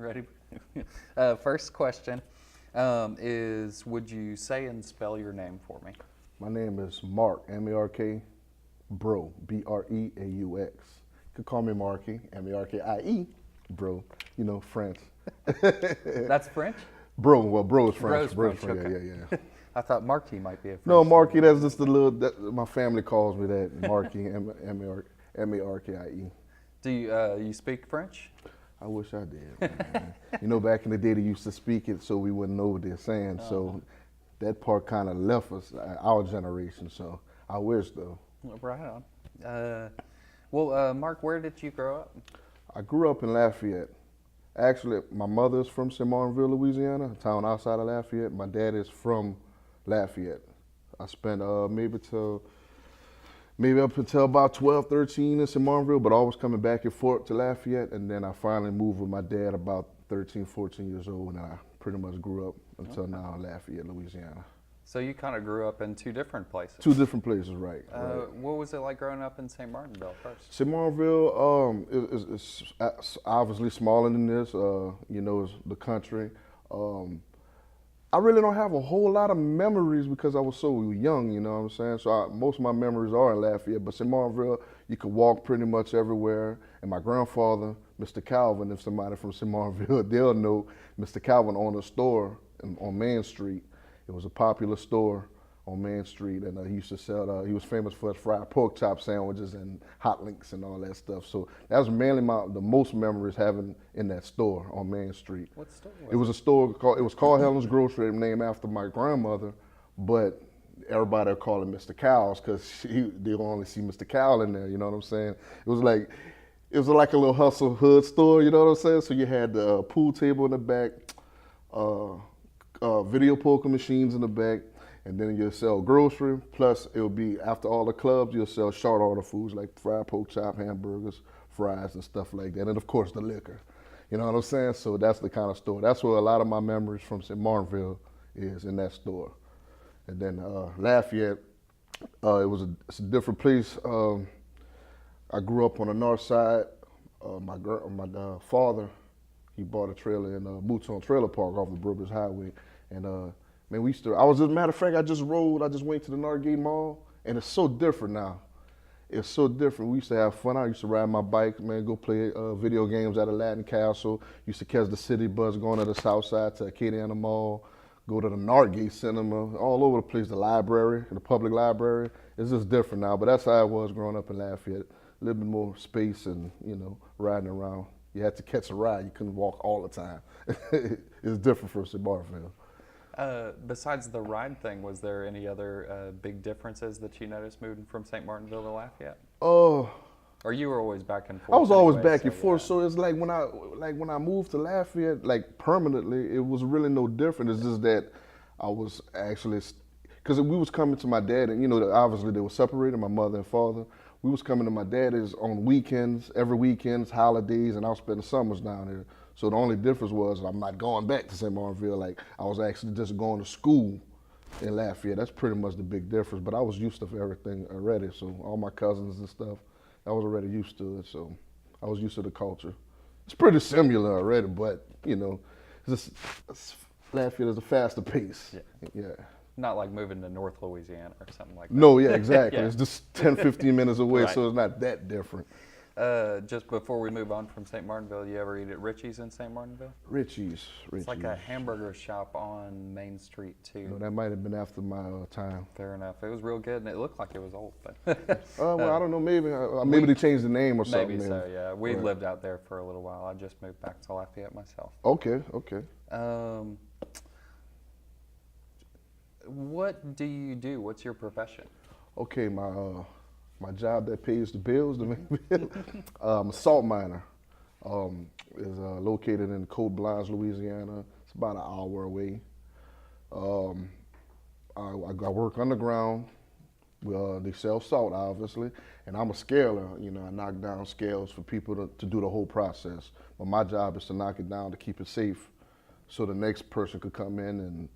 Ready? First question is, would you say and spell your name for me? My name is Mark, M-A-R-K, Breaux, B-R-E-A-U-X. You can call me Marky, M-A-R-K-I-E, Breaux, you know, French. That's French? Breaux, well, Breaux is French. Breaux is French, yeah, okay. yeah, yeah. I thought Marky might be a French No, Marky, name. that's just the little, my family calls me that, Marky, M-A-R-K-I-E. Do you speak French? I wish I did. Man. You know, back in the day, they used to speak it so we wouldn't know what they're saying. So that part kind of left us, our generation. So I wish, though. Right on. Well, Mark, where did you grow up? I grew up in Lafayette. Actually, my mother's from St. Martinville, Louisiana, a town outside of Lafayette. My dad is from Lafayette. I spent maybe up until about 12, 13 in St. Martinville, but always coming back and forth to Lafayette. And then I finally moved with my dad about 13, 14 years old, and I pretty much grew up until now in Lafayette, Louisiana. So you kind of grew up in two different places. Two different places, right. What was it like growing up in St. Martinville first? St. Martinville is obviously smaller than this, you know, it's the country. I really don't have a whole lot of memories because I was so young, you know what I'm saying? So most of my memories are in Lafayette, but St. Martinville, you could walk pretty much everywhere. And my grandfather, Mr. Calvin, if somebody from St. Martinville, they'll know, Mr. Calvin owned a store on Main Street. It was a popular store on Main Street, and he used to sell, he was famous for his fried pork chop sandwiches and hot links and all that stuff. So that was mainly the most memories having in that store on Main Street. What store was it? It was a store called Helen's Grocery, named after my grandmother, but everybody would call it Mr. Cow's because they only see Mr. Cow in there, you know what I'm saying? It was like a little hustle hood store, you know what I'm saying? So you had the pool table in the back, video poker machines in the back, and then you'll sell grocery, plus it'll be, after all the clubs, you'll sell short order foods like fried pork chop, hamburgers, fries, and stuff like that. And of course, the liquor. You know what I'm saying? So that's the kind of store. That's where a lot of my memories from St. Martinville is, in that store. And then Lafayette, it's a different place. I grew up on the north side. My father, he bought a trailer in Boots on Trailer Park off of Breaux Highway. And man, as a matter of fact, I just went to the Northgate Mall, and it's so different now. It's so different. We used to have fun. I used to ride my bike, man, go play video games at Aladdin Castle. Used to catch the city bus going to the south side to Acadiana Mall, go to the Northgate Cinema, all over the place, the library, the public library. It's just different now, but that's how it was growing up in Lafayette. A little bit more space and, you know, riding around. You had to catch a ride. You couldn't walk all the time. It's different from St. Martinville. Besides the ride thing, was there any other big differences that you noticed moving from St. Martinville to Lafayette? Or you were always back and forth? I was always back and forth. So it's like when I moved to Lafayette, like permanently, it was really no different. It's just that I was actually, because we was coming to my dad, and you know, obviously they were separated, my mother and father. We was coming to my dad's on weekends, every weekends, holidays, and I was spending summers down there. So the only difference was I'm not going back to St. Martinville. Like, I was actually just going to school in Lafayette. That's pretty much the big difference. But I was used to everything already. So all my cousins and stuff, I was already used to it. So I was used to the culture. It's pretty similar already, but you know, Lafayette is a faster pace. Yeah. Not like moving to North Louisiana or something like that. No, yeah, exactly. Yeah. It's just 10, 15 minutes away, Right. so it's not that different. Just before we move on from St. Martinville, you ever eat at Richie's in St. Martinville? Richie's. It's like a hamburger shop on Main Street too. No, that might have been after my time. Fair enough. It was real good, and it looked like it was old. But Well, I don't know. Maybe they changed the name or something. maybe so. Yeah, we lived out there for a little while. I just moved back to Lafayette myself. Okay. What do you do? What's your profession? Okay, my job that pays the bills, I'm a salt miner. Is located in Cote Blanche, Louisiana. It's about an hour away. I work underground. They sell salt, obviously, and I'm a scaler. You know, I knock down scales for people to do the whole process. But my job is to knock it down to keep it safe, so the next person could come in and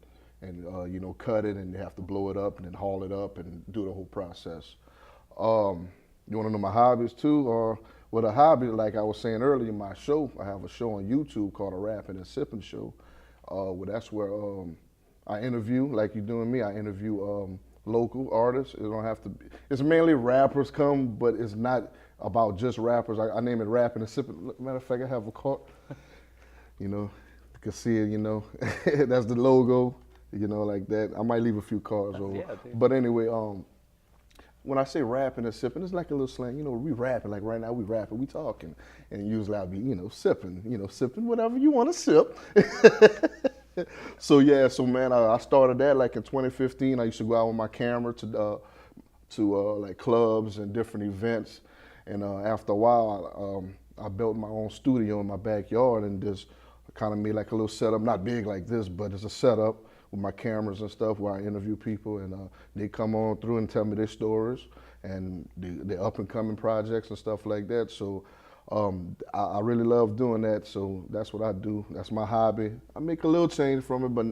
you know, cut it, and they have to blow it up and then haul it up and do the whole process. You want to know my hobbies too, or With a hobby, like I was saying earlier, my show, I have a show on YouTube called A Rapping and Sipping Show. That's where I interview, like you're doing me, I interview local artists. It don't have to be, it's mainly rappers come, but it's not about just rappers. I name it Rapping and Sipping. Matter of fact, I have a card, you know, you can see it, you know, that's the logo, you know, like that. I might leave a few cards over. Yeah, but anyway, when I say rapping and sipping, it's like a little slang. You know, we rapping, like right now we rapping, we talking. And usually I'll be, you know, sipping whatever you want to sip. So yeah, so man, I started that like in 2015. I used to go out with my camera to like clubs and different events. And after a while, I built my own studio in my backyard and just kind of made like a little setup, not big like this, but it's a setup with my cameras and stuff where I interview people and they come on through and tell me their stories and the up and coming projects and stuff like that. So I really love doing that. So that's what I do. That's my hobby. I make a little change from it, but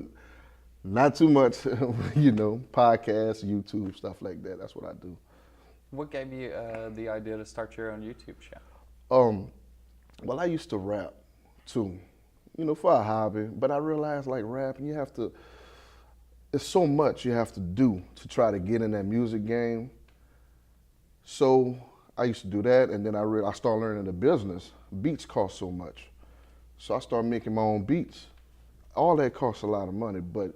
not too much, you know, podcasts, YouTube, stuff like that. That's what I do. What gave you the idea to start your own YouTube channel? Well, I used to rap too, you know, for a hobby, but I realized like rapping, it's so much you have to do to try to get in that music game. So I used to do that, and then I started learning the business. Beats cost so much. So I started making my own beats. All that costs a lot of money, but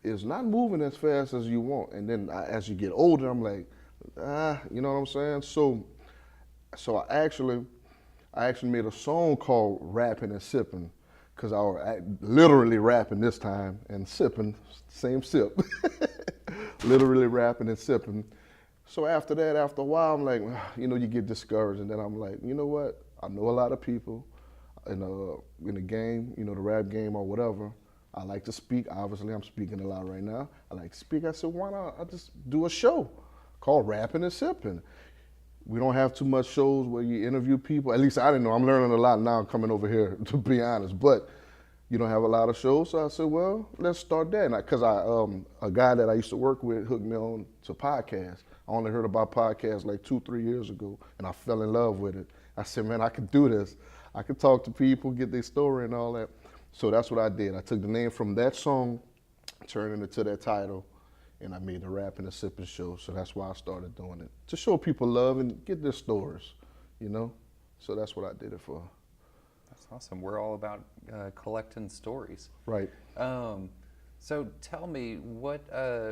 it's not moving as fast as you want. And then as you get older, I'm like, you know what I'm saying? So I actually made a song called Rapping and Sipping, because I was literally rapping this time and sipping, same sip. Literally rapping and sipping. So after that, after a while, I'm like, you know, you get discouraged. And then I'm like, you know what? I know a lot of people in the game, you know, the rap game or whatever. I like to speak. Obviously, I'm speaking a lot right now. I like to speak. I said, why not I just do a show called Rapping and Sipping? We don't have too much shows where you interview people. At least I didn't know. I'm learning a lot now coming over here, to be honest. But you don't have a lot of shows. So I said, well, let's start that. Because a guy that I used to work with hooked me on to podcasts. I only heard about podcasts like 2-3 years ago, and I fell in love with it. I said, man, I could do this. I could talk to people, get their story and all that. So that's what I did. I took the name from that song, turned it into that title, and I made the Rapping and Sipping Show. So that's why I started doing it, to show people love and get their stories, you know? So that's what I did it for. That's awesome. We're all about collecting stories. Right. So tell me, what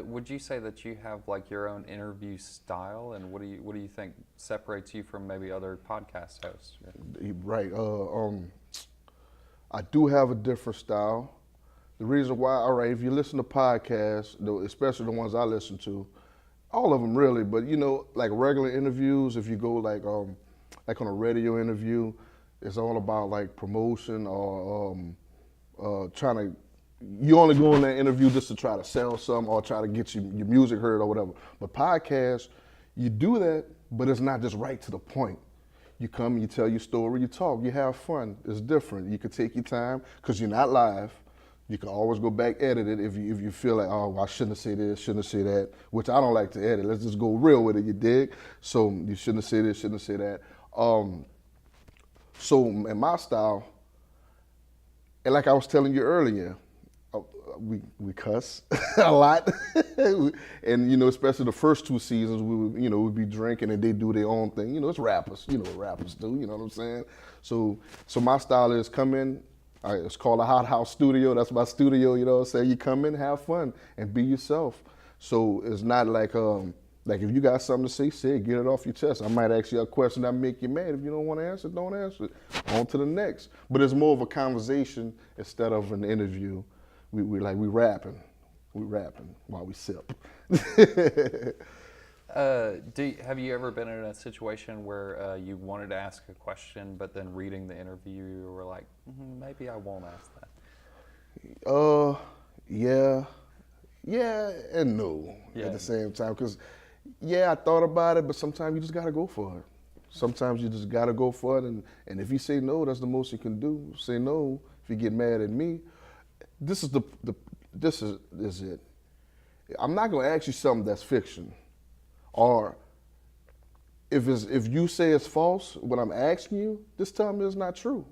would you say that you have like your own interview style, and what do you think separates you from maybe other podcast hosts? Right. I do have a different style. The reason why, all right, if you listen to podcasts, especially the ones I listen to, all of them really, but you know, like regular interviews, if you go like on a radio interview, it's all about like promotion or you only go in that interview just to try to sell something or try to get your music heard or whatever. But podcasts, you do that, but it's not just right to the point. You come, you tell your story, you talk, you have fun. It's different. You can take your time because you're not live. You can always go back, edit it if you feel like, oh, I shouldn't have said this, shouldn't have said that, which I don't like to edit. Let's just go real with it, you dig? So you shouldn't have said this, shouldn't have said that. So in my style, and like I was telling you earlier, we cuss a lot, and you know, especially the first 2 seasons, we'd be drinking and they do their own thing. You know, it's rappers. You know what rappers do. You know what I'm saying? So my style is come in. It's called a Hot House Studio. That's my studio. You know what I'm saying? You come in, have fun, and be yourself. So it's not like if you got something to say it, get it off your chest. I might ask you a question that make you mad. If you don't want to answer it, don't answer it. On to the next. But it's more of a conversation instead of an interview. We rapping while we sip. Have you ever been in a situation where you wanted to ask a question, but then reading the interview, you were like, maybe I won't ask that? Yeah and no at the same time. Because, I thought about it, but sometimes you just got to go for it. Sometimes you just got to go for it, and if you say no, that's the most you can do. Say no. If you get mad at me, this is it. I'm not going to ask you something that's fiction, or if you say it's false, what I'm asking you, just tell me it's not true.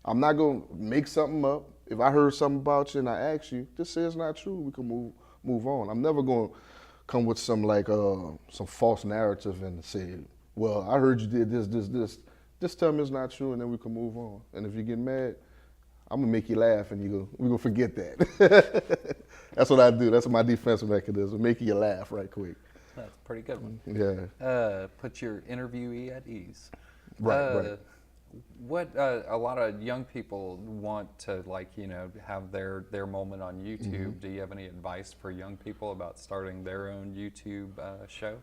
I'm not gonna make something up. If I heard something about you and I ask you, just say it's not true. We can move on. I'm never gonna come with some some false narrative and say, well, I heard you did this. Just tell me it's not true, and then we can move on. And if you get mad, I'm gonna make you laugh, and we're gonna forget that. That's what I do. That's my defense mechanism, making you laugh right quick. That's a pretty good one. Yeah. Put your interviewee at ease. Right. What a lot of young people want to have their moment on YouTube. Mm-hmm. Do you have any advice for young people about starting their own YouTube show?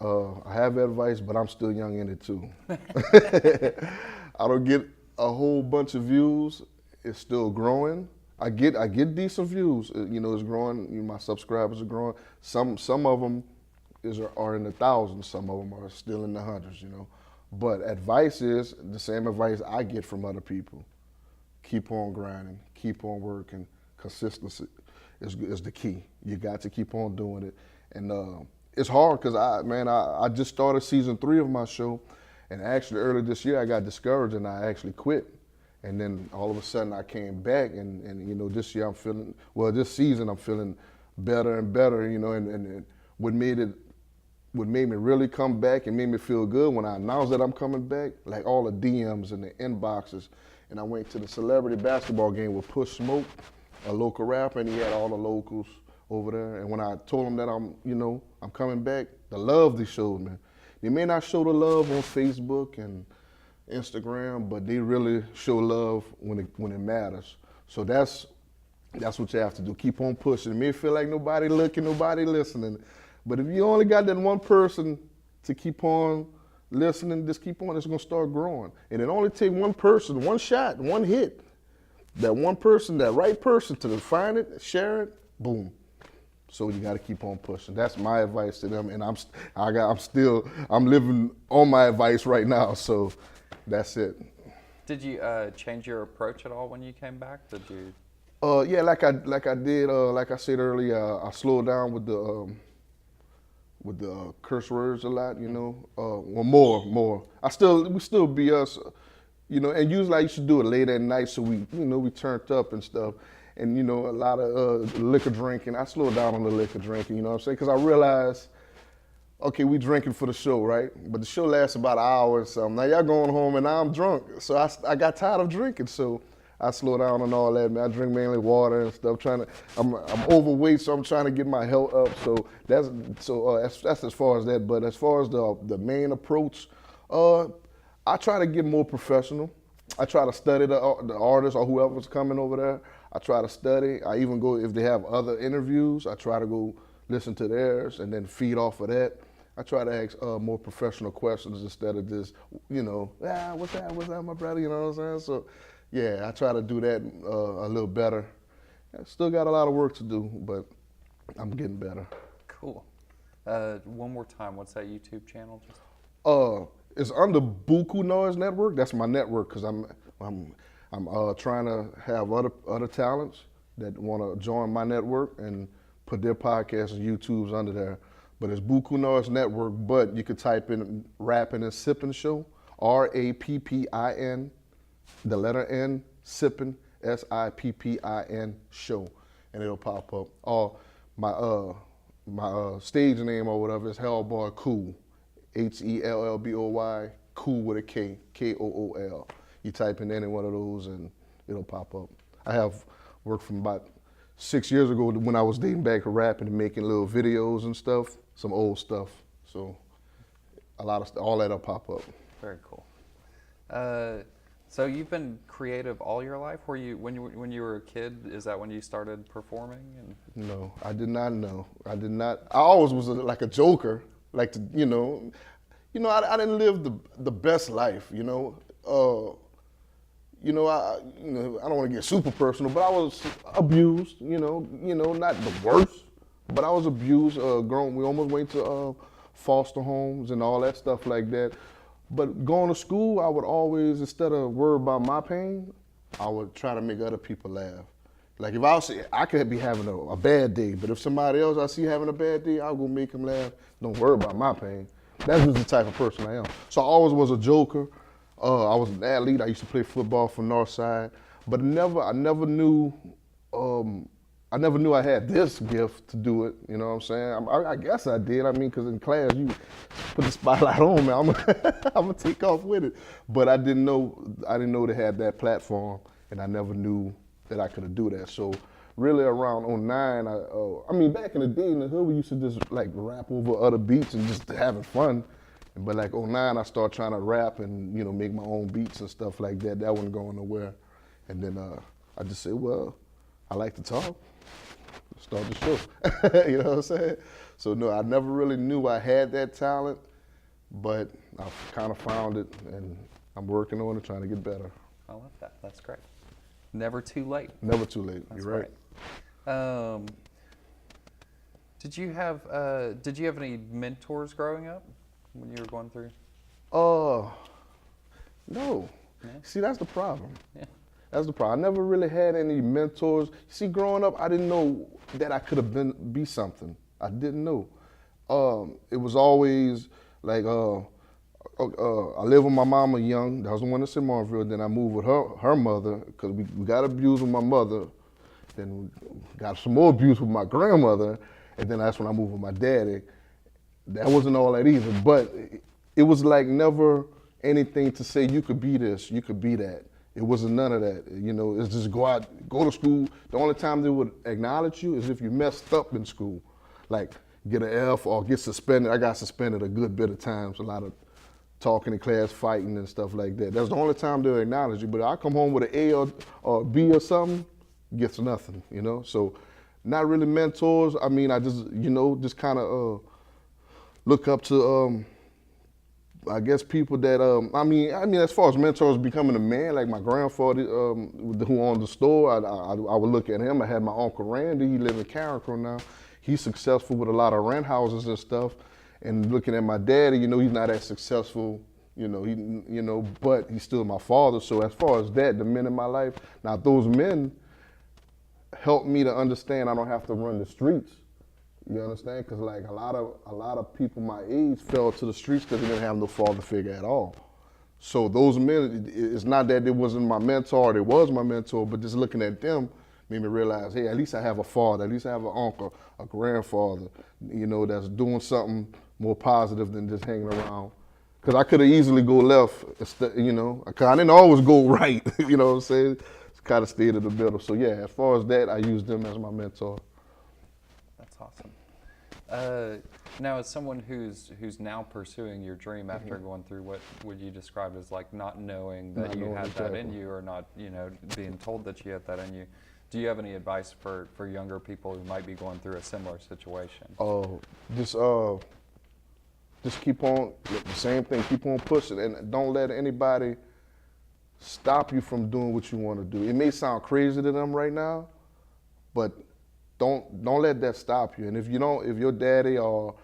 I have advice, but I'm still young in it too. I don't get a whole bunch of views. It's still growing. I get decent views. It's growing. My subscribers are growing. Some of them are in the thousands. Some of them are still in the hundreds. But advice is the same advice I get from other people. Keep on grinding. Keep on working. Consistency is the key. You got to keep on doing it. And it's hard because I just started season 3 of my show, and actually earlier this year I got discouraged and I actually quit. And then all of a sudden I came back, and this year this season I'm feeling better and better, and what made me really come back and made me feel good when I announced that I'm coming back, like all the DMs and the inboxes. And I went to the celebrity basketball game with Push Smoke, a local rapper, and he had all the locals over there. And when I told him that I'm coming back, the love they showed me. They may not show the love on Facebook and Instagram, but they really show love when it matters. So that's what you have to do. Keep on pushing. It may feel like nobody looking, nobody listening, but if you only got that one person to keep on listening, just keep on, it's gonna start growing. And it only takes one person, one shot, one hit. That one person, that right person to find it, share it, boom. So you got to keep on pushing. That's my advice to them, and I'm living on my advice right now. So that's it. Did you change your approach at all when you came back? Did you? Yeah, like I did. Like I said earlier, I slowed down with the curse words a lot. Well, more. We still be us. And usually I used to do it late at night, so we turned up and stuff. And, a lot of liquor drinking. I slowed down on the liquor drinking, you know what I'm saying? Because I realized, okay, we drinking for the show, right? But the show lasts about an hour or something. Now y'all going home and now I'm drunk. So I got tired of drinking, so I slowed down on all that, man. I drink mainly water and stuff. I'm overweight, so I'm trying to get my health up. So that's as far as that. But as far as the main approach, I try to get more professional. I try to study the artist or whoever's coming over there. I try to study. I even go, if they have other interviews, I try to go listen to theirs and then feed off of that. I try to ask more professional questions instead of just, what's that, my brother, you know what I'm saying? So, yeah, I try to do that a little better. I still got a lot of work to do, but I'm getting better. Cool. One more time, what's that YouTube channel? It's under Buku Noise Network. That's my network because I'm trying to have other talents that want to join my network and put their podcasts and YouTubes under there. But it's Buku Noise Network, but you could type in Rapping and Sipping Show, RAPPIN, the letter N, Sipping, SIPPIN Show, and it'll pop up. Or my stage name or whatever is Hellboy Cool, HELLBOY, Cool with a K, KOOL. You type in any one of those and it'll pop up. I have worked from about 6 years ago when I was dating back to rapping and making little videos and stuff, some old stuff. So a lot of all that'll pop up. Very cool. So you've been creative all your life? When you were a kid, is that when you started performing? No, I did not know. I did not. I always was like a joker, like to, I didn't live the best life, I don't want to get super personal, but I was abused, not the worst, but I was abused, grown. We almost went to foster homes and all that stuff like that. But going to school, I would always, instead of worry about my pain, I would try to make other people laugh. Like if I could be having a bad day, but if somebody else I see having a bad day, I'll go make them laugh. Don't worry about my pain. That's just the type of person I am. So I always was a joker. I was an athlete. I used to play football for Northside, but I never knew I had this gift to do it. You know what I'm saying? I guess I did. I mean, because in class you put the spotlight on me. I'm gonna take off with it. But I didn't know they had that platform, and I never knew that I could do that. So really around '09, I mean, back in the day in the hood, we used to just like rap over other beats and just having fun. But like '09, I started trying to rap and, you know, make my own beats and stuff like that. That wasn't going nowhere. And then I just said, well, I like to talk. Start the show. You know what I'm saying? So no, I never really knew I had that talent, but I kind of found it, and I'm working on it, trying to get better. I love that. That's great. Never too late. Never too late. That's You're right. Did you have any mentors growing up when you were going through? No. Yeah. See, that's the problem. Yeah. That's the problem. I never really had any mentors. See, growing up, I didn't know that I could have be something. I didn't know. It was always like, I lived with my mama young. That was the one that's in Marville. Then I moved with her mother, because we got abused with my mother. Then we got some more abuse with my grandmother. And then that's when I moved with my daddy. That wasn't all that either. But it was like never anything to say, you could be this, you could be that. It wasn't none of that. You know, it's just go out, go to school. The only time they would acknowledge you is if you messed up in school. Like get an F or get suspended. I got suspended a good bit of times, a lot of talking in class, fighting and stuff like that. That's the only time they'll acknowledge you. But I come home with an A or B or something, gets nothing, you know? So not really mentors. I mean, I just, you know, just kind of look up to, I guess people that, I mean, as far as mentors becoming a man, like my grandfather who owned the store, I would look at him. I had my Uncle Randy, he lives in Carriacou now. He's successful with a lot of rent houses and stuff. And looking at my daddy, you know, he's not as successful, you know, but he's still my father. So as far as that, the men in my life, now those men helped me to understand I don't have to run the streets. You understand? Because like a lot of people my age fell to the streets because they didn't have no father figure at all. So those men, it's not that they wasn't my mentor, they was my mentor, but just looking at them made me realize, hey, at least I have a father, at least I have an uncle, a grandfather, you know, that's doing something more positive than just hanging around. Because I could have easily go left, you know, because I didn't always go right, you know what I'm saying? Kind of stayed in the middle. So yeah, as far as that, I use them as my mentor. That's awesome. Now, as someone who's now pursuing your dream after going through what would you describe as like not knowing that you had that in you, or not, you know, being told that you had that in you, do you have any advice for younger people who might be going through a similar situation? Oh, just keep on, the same thing, keep on pushing, and don't let anybody stop you from doing what you want to do. It may sound crazy to them right now, but don't let that stop you. And if your daddy or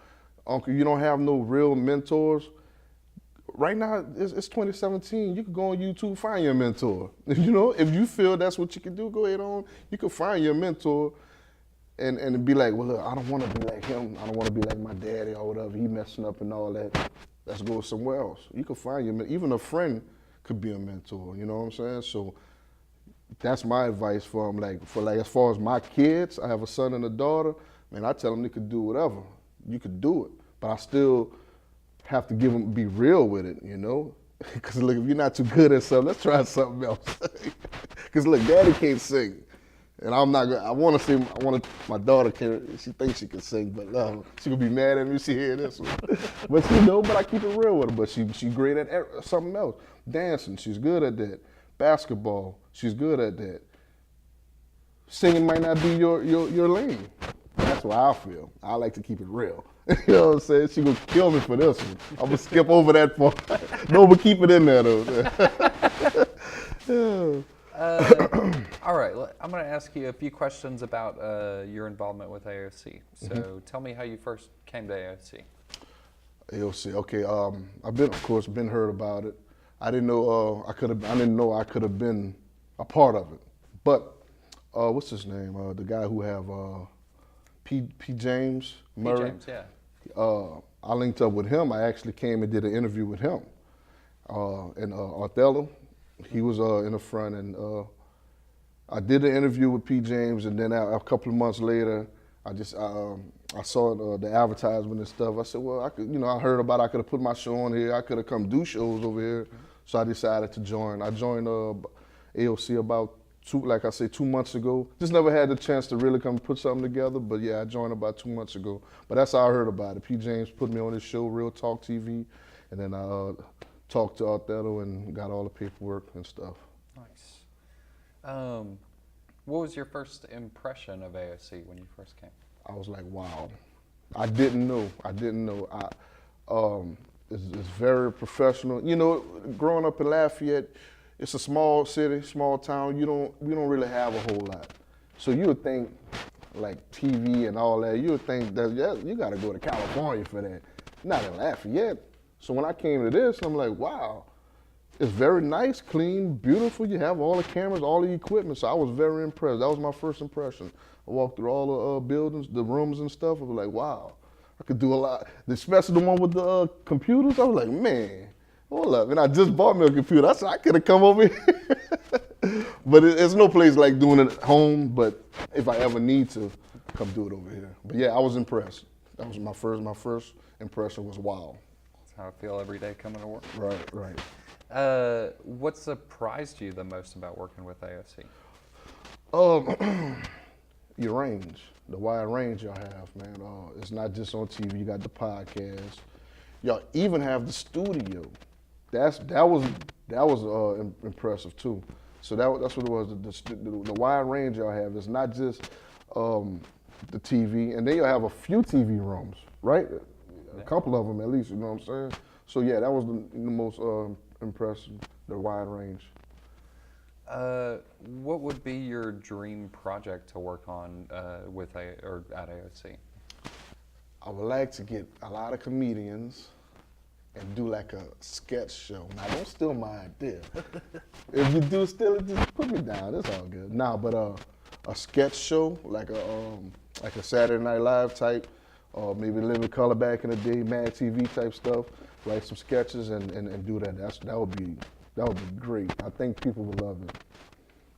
uncle, you don't have no real mentors, right now it's 2017. You can go on YouTube, find your mentor. You know, if you feel that's what you can do, go ahead on. You can find your mentor and be like, well, look, I don't want to be like him. I don't want to be like my daddy or whatever. He messing up and all that. Let's go somewhere else. You can find your, even a friend could be a mentor, you know what I'm saying? So that's my advice for them. Like as far as my kids, I have a son and a daughter. Man, I tell them they could do whatever. You could do it, but I still have to be real with it, you know? Because look, if you're not too good at something, let's try something else. Because look, daddy can't sing. And I'm not gonna, my daughter can, she thinks she can sing, but she gonna be mad at me if she hear this one. But you know, but I keep it real with her, but she's great at something else. Dancing, she's good at that. Basketball, she's good at that. Singing might not be your lane. That's why I feel. I like to keep it real. You know what I'm saying? She gonna kill me for this one. I'm gonna skip over that part. No, but keep it in there though. All right, I'm going to ask you a few questions about your involvement with AOC. So tell me how you first came to AOC. AOC, okay. I've been heard about it. I didn't know I could have been a part of it. But what's his name? The guy who have P. James Murray. P. James, yeah. I linked up with him. I actually came and did an interview with him. And Othello, he was in the front, and I did an interview with P. James, and then a couple of months later, I saw the advertisement and stuff. I said, well, I heard about I could have put my show on here. I could have come do shows over here. So I decided to join. I joined AOC about 2 months ago. Just never had the chance to really come put something together, but yeah, I joined about 2 months ago. But that's how I heard about it. P. James put me on his show, Real Talk TV, and then I talked to Othello and got all the paperwork and stuff. Nice. What was your first impression of AOC when you first came? I was like, wow. I didn't know. It's very professional. You know, growing up in Lafayette, it's a small city, small town. We don't really have a whole lot. So you would think, like TV and all that, you would think that you got to go to California for that. Not in Lafayette. So when I came to this, I'm like, wow. It's very nice, clean, beautiful. You have all the cameras, all the equipment. So I was very impressed. That was my first impression. I walked through all the buildings, the rooms and stuff. I was like, wow, I could do a lot. Especially the one with the computers. I was like, man, hold up. And I just bought me a computer. I said, I could have come over here. But it's no place like doing it at home. But if I ever need to, come do it over here. But yeah, I was impressed. That was my first impression was wow. That's how I feel every day coming to work. Right. What surprised you the most about working with AOC? Your range, the wide range y'all have, man. It's not just on TV. You got the podcast. Y'all even have the studio. That was impressive too. So that's what it was. The wide range y'all have. It's not just the TV, and then you'll have a few TV rooms, right? A couple of them at least. You know what I'm saying? So yeah, that was the most impressive. The wide range. What would be your dream project to work on at AOC? I would like to get a lot of comedians and do like a sketch show. Now, don't steal my idea. If you do steal it, just put me down. It's all good. Nah, but a sketch show, like a Saturday Night Live type, or maybe Living Color back in the day, Mad TV type stuff. Write some sketches and do that. That would be great. I think people would love it.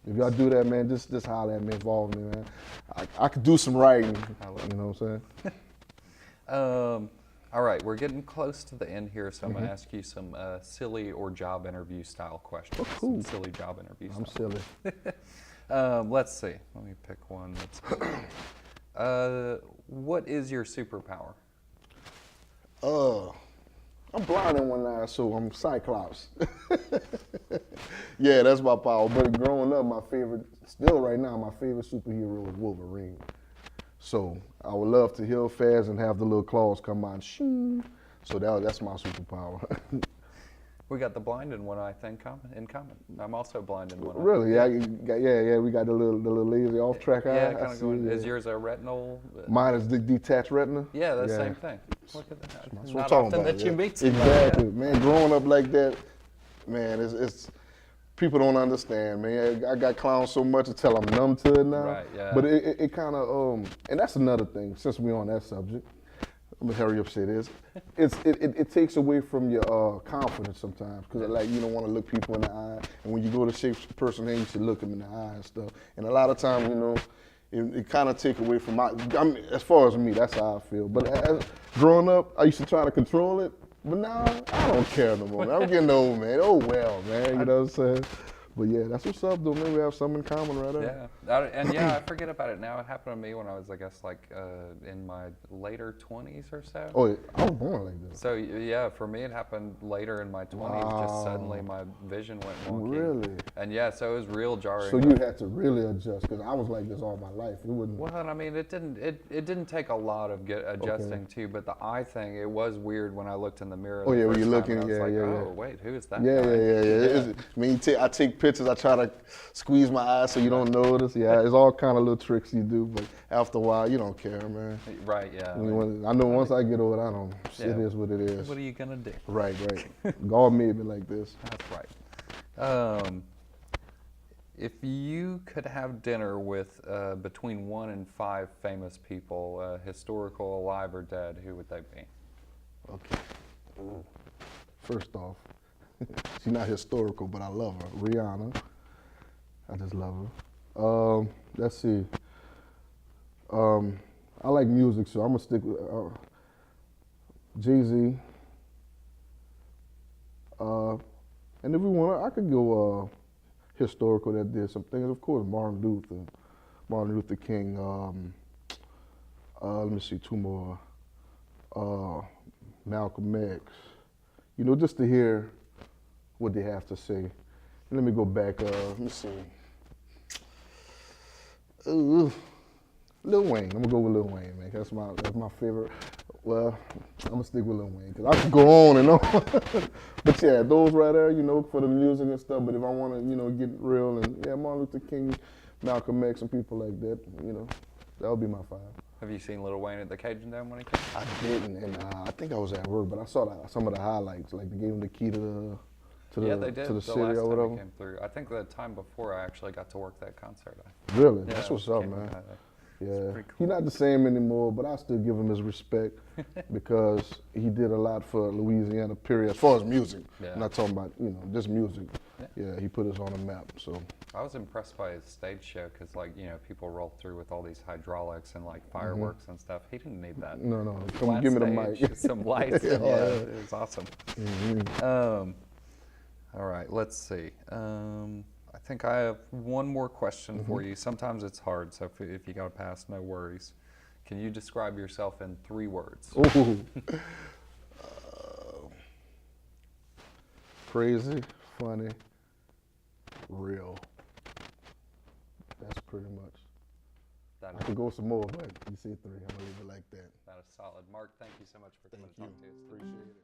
If y'all do that, man, just holler at me, involve me, man. I could do some writing. You know what I'm saying? All right, we're getting close to the end here, so I'm gonna ask you some silly or job interview style questions. Oh, cool. Some silly job interview style. I'm silly. Let's see. Let me pick one. What is your superpower? I'm blind in one eye, so I'm Cyclops. Yeah, that's my power. But growing up, my favorite superhero is Wolverine. So I would love to heal fast and have the little claws come out. Shoo. So that's my superpower. We got the blind in one eye thing in common. I'm also blind in one eye. Really? Yeah. We got the little lazy off track eye. Yeah, kind of going. Is yours a retinal? Mine is the detached retina. Yeah, the same thing. Look at that. That's Not what I'm often talking about, that you meet somebody. Exactly, man. Growing up like that, man, it's people don't understand, man. I got clowned so much until I'm numb to it now. Right. Yeah. But it kind of and that's another thing. Since we're on that subject, I'm gonna hurry up say this. It takes away from your confidence sometimes because like you don't want to look people in the eye, and when you go to shake a person hand, you should look them in the eye and stuff. And a lot of times, you know, it kind of take away from as far as me, that's how I feel. But growing up, I used to try to control it, but now I don't care no more. Man. I'm getting old, man. Oh well, man. You know what I'm saying? But yeah, that's what's up, though. Man, we have something in common right there. Yeah, I forget about it now. It happened to me when I was, I guess, like in my later 20s or so. Oh, yeah. I was born like that. So yeah, for me it happened later in my 20s. Wow. Just suddenly my vision went wonky. Really? And yeah, so it was real jarring. So you had to really adjust because I was like this all my life. It wouldn't. Well, I mean, it didn't take a lot of adjusting too, but the eye thing, it was weird when I looked in the mirror. Oh yeah, when you're first looking, time, and I was yeah. Oh wait, who is that? Yeah. I mean, I take pictures. I try to squeeze my eyes so you don't notice. Yeah, it's all kind of little tricks you do, but after a while, you don't care, man. Right, yeah. I know once I get old, I don't. Yeah. It is what it is. What are you gonna do? Right. God made me like this. That's right. If you could have dinner with between 1 and 5 famous people, historical, alive, or dead, who would they be? Okay. First off, she's not historical, but I love her. Rihanna. I just love her. Let's see. I like music, so I'm gonna stick with Jay-Z. And if we want, I could go historical that did some things. Of course, Martin Luther King. Let me see, 2 more. Malcolm X. You know, just to hear what they have to say. Let me go back. Let me see. Lil Wayne. I'm gonna go with Lil Wayne, man. That's my favorite. Well, I'm gonna stick with Lil Wayne because I could go on and on. But yeah, those right there, you know, for the music and stuff. But if I want to, you know, get real and yeah, Martin Luther King, Malcolm X, and people like that, you know, that would be my 5. Have you seen Lil Wayne at the Cajun Dome when he came? I didn't, and I think I was at work, but I saw some of the highlights, like they gave him the key to the They did. to the city last or time whatever. he came through. I think the time before I actually got to work that concert. Really? Yeah, That's what's up, came man. with that. Yeah, pretty cool. he's not the same anymore, but I still give him his respect because he did a lot for Louisiana, period, as far as music. Yeah. I'm not talking about, you know, just music. Yeah. Yeah, he put us on the map, so. I was impressed by his stage show because, like, you know, people roll through with all these hydraulics and like fireworks and stuff. He didn't need that. No, come Flat give me the stage, mic. some lights. Yeah, And, yeah. it was awesome. All right, let's see. I think I have one more question for you. Sometimes it's hard, so if you got to pass, no worries. Can you describe yourself in 3 words? Ooh. Crazy, funny, real. That's pretty much. I could go some more, but you said 3. I'm gonna leave it like that. That is solid. Mark, thank you so much for coming to talk to us. Appreciate it.